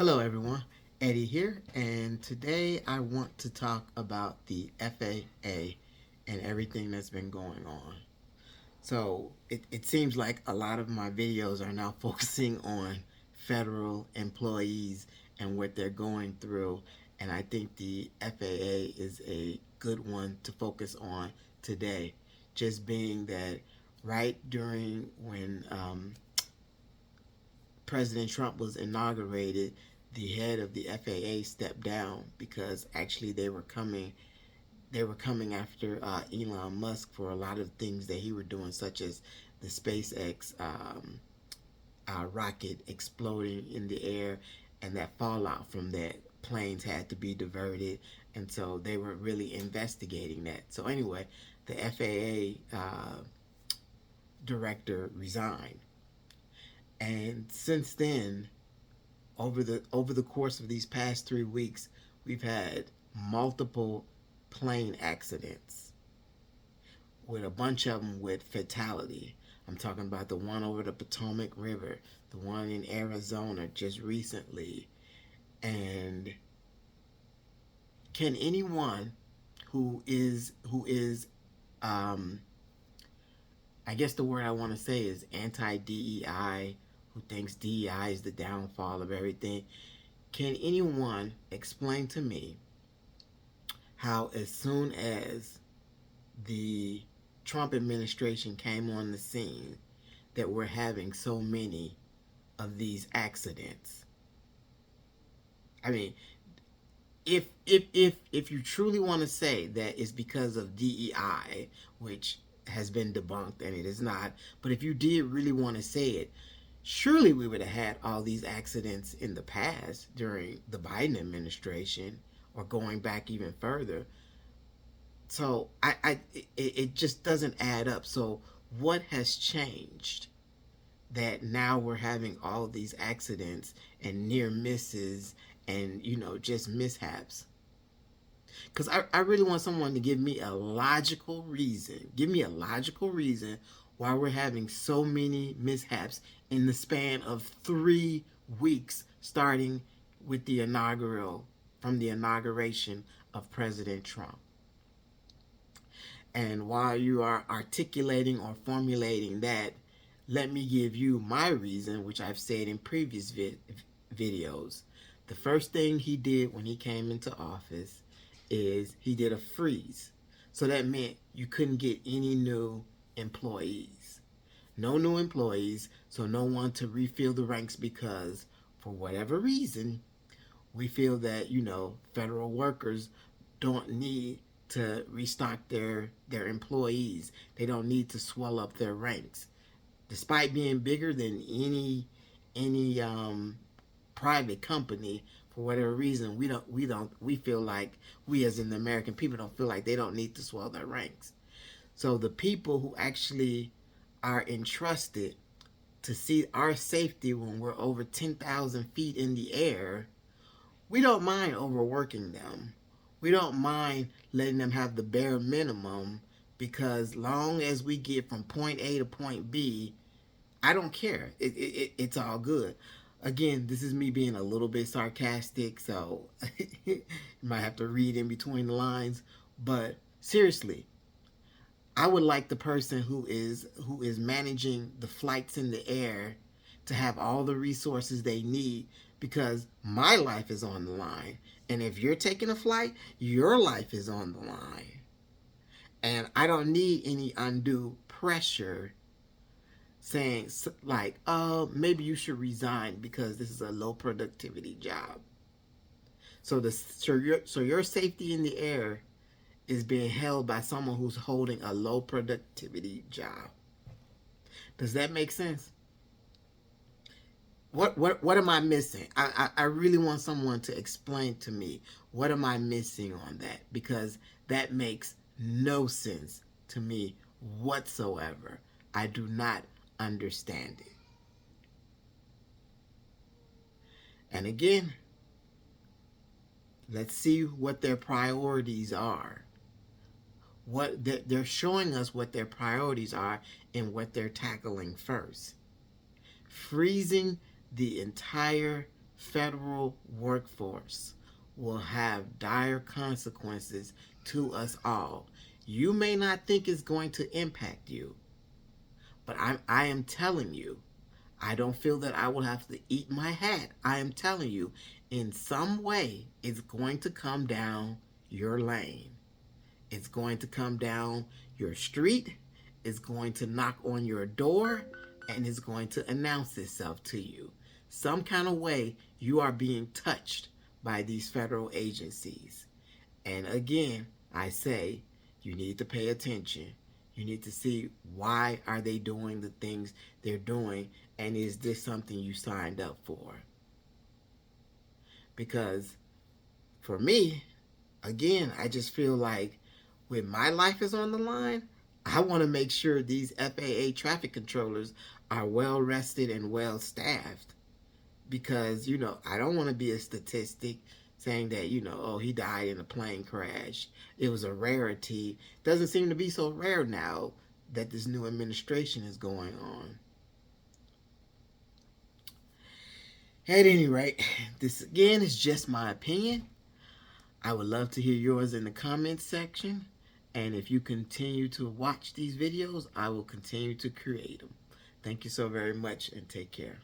Hello, everyone. Eddie here, and today I want to talk about the FAA and everything that's been going on. So, it seems like a lot of my videos are now focusing on federal employees and what they're going through, and I think the FAA is a good one to focus on today. Just being that right during when President Trump was inaugurated, the head of the FAA stepped down because actually they were coming after Elon Musk for a lot of things that he were doing, such as the SpaceX rocket exploding in the air, and that fallout from that planes had to be diverted, and so they were really investigating that. So anyway, the FAA director resigned, and since then, over the course of these past 3 weeks, we've had multiple plane accidents with a bunch of them with fatality. I'm talking about the one over the Potomac River, the one in Arizona just recently. And can anyone who is um, I guess the word I want to say is anti DEI, who thinks DEI is the downfall of everything, can anyone explain to me how, as soon as the Trump administration came on the scene, that we're having so many of these accidents? I mean, if you truly want to say that it's because of DEI, which has been debunked and it is not, but if you did really want to say it, surely we would have had all these accidents in the past during the Biden administration, or going back even further. So it just doesn't add up. So what has changed that now we're having all of these accidents and near misses and just mishaps? Because I really want someone to give me a logical reason why we're having so many mishaps in the span of 3 weeks, starting with from the inauguration of President Trump. And while you are articulating or formulating that, let me give you my reason, which I've said in previous videos. The first thing he did when he came into office is he did a freeze. So that meant you couldn't get any new employees. No new employees, so no one to refill the ranks, because for whatever reason, we feel that, federal workers don't need to restock their employees. They don't need to swell up their ranks. Despite being bigger than any private company, for whatever reason, we feel like, we as in the American people don't feel like they don't need to swell their ranks. So the people who actually are entrusted to see our safety when we're over 10,000 feet in the air, we don't mind overworking them. We don't mind letting them have the bare minimum, because long as we get from point A to point B, I don't care. It's all good. Again, this is me being a little bit sarcastic, so you might have to read in between the lines. But seriously, I would like the person who is managing the flights in the air to have all the resources they need, because my life is on the line. And if you're taking a flight, your life is on the line. And I don't need any undue pressure saying like, oh, maybe you should resign because this is a low productivity job. So your safety in the air is being held by someone who's holding a low productivity job. Does that make sense? What am I missing? I really want someone to explain to me, what am I missing on that, because that makes no sense to me whatsoever. I do not understand it. And again, let's see what their priorities are. What they're showing us what their priorities are and what they're tackling first. Freezing the entire federal workforce will have dire consequences to us all. You may not think it's going to impact you, but I am telling you, I don't feel that I will have to eat my hat. I am telling you, in some way, it's going to come down your lane. It's going to come down your street. It's going to knock on your door, and it's going to announce itself to you. Some kind of way you are being touched by these federal agencies. And again, I say you need to pay attention. You need to see why are they doing the things they're doing, and is this something you signed up for? Because for me, again, I just feel like when my life is on the line, I want to make sure these FAA traffic controllers are well rested and well staffed. Because, I don't want to be a statistic saying that, oh, he died in a plane crash. It was a rarity. Doesn't seem to be so rare now that this new administration is going on. At any rate, this again is just my opinion. I would love to hear yours in the comments section. And if you continue to watch these videos, I will continue to create them. Thank you so very much, and take care.